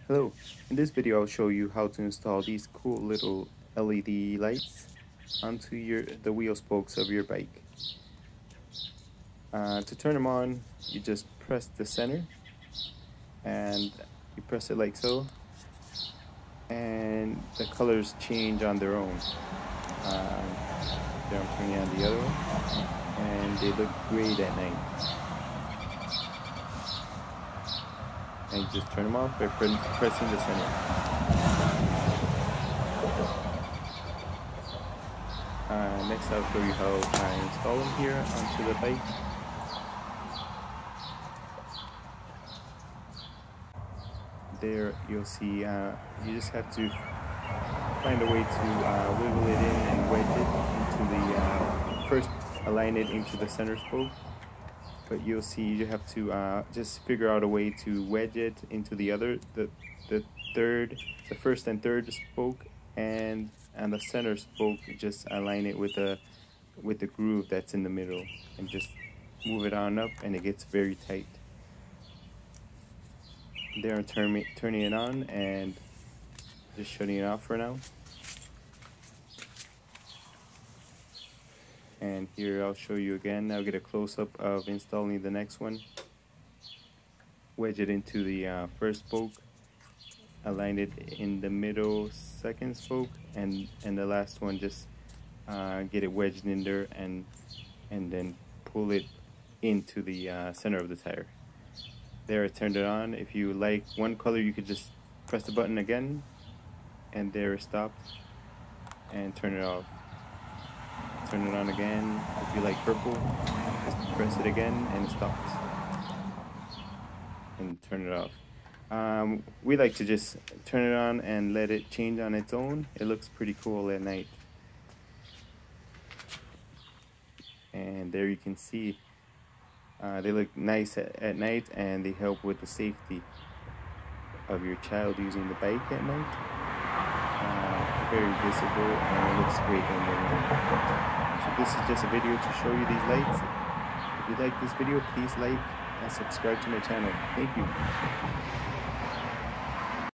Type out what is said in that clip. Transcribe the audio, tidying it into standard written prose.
Hello, in this video I'll show you how to install these cool little LED lights onto the wheel spokes of your bike. To turn them on, you just press the center and you press it like so, and the colors change on their own. There I'm turning on the other one and they look great at night. And you just turn them off by pressing the center. Next I'll show you how I install them here onto the bike. There you'll see you just have to find a way to wiggle it in and wedge it into the first align it into the center spoke. But you'll see you have to just figure out a way to wedge it into the first and third spoke, and the center spoke, just align it with the groove that's in the middle, and just move it on up, and it gets very tight. There I'm turning it on and just shutting it off for now. And here I'll show you again. I'll get a close-up of installing the next one. Wedge it into the first spoke, align it in the middle second spoke, and the last one just get it wedged in there, and then pull it into the center of the tire. There, I turned it on. If you like one color, you could just press the button again, and there it stopped, and turn it off. Turn it on again. If you like purple, just press it again and it stops, and turn it off. We like to just turn it on and let it change on its own. It looks pretty cool at night. And there you can see they look nice at night, and they help with the safety of your child using the bike at night. Very visible, and it looks great in the room. So this is just a video to show you these lights. If you like this video, please like and subscribe to my channel. Thank you.